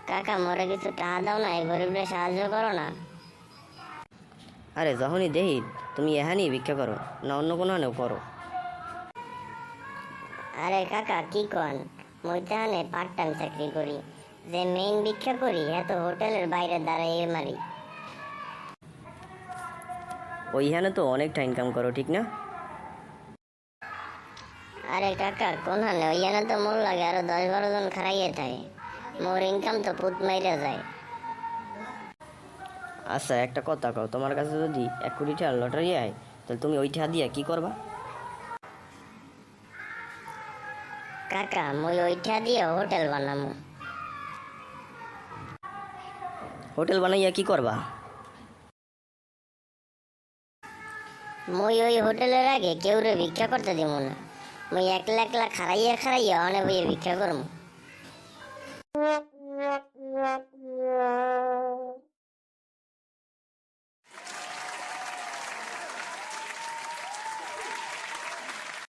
কাকা মোরে কিছু টাকা দাও না, এই গরিবরে সাহায্য করো না। আরে যখনই দেখি তুমি এখানেই ভিক্ষা করো, না অন্য কোনো হানেও করো। আরে কাকা কি কন, মুই তাহানে পার্ট টাইম চাকরি করি, যে মেইন ভিক্ষা করি এত হোটেলের বাইরে দাঁড়াইয়ে মারি। ওইখানে তো অনেকটা ইনকাম করো, ঠিক না? আরে কাকা কোন হানে, ওইখানে তো মোর লাগে আরো 10-12 জন খারাইয়ে থাকে, মোর ইনকাম তো পুত মাইরা যায়। আচ্ছা একটা কথা কও, তোমার কাছে যদি 1 কোটি টাকার লটারি আয়, তাহলে তুমি ওই টাকা দিয়া কি করবা? কাকা মুই ওইটা দিয়ে হোটেল বানামু। হোটেল বানাইয়া কি করবা? মুই ওই হোটেলের আগে কেউরে ভিক্ষা করতে দিব না, মুই একলা একলা খারাইয়া খারাইয়া অনেক বইয়ে ভিক্ষা করমু।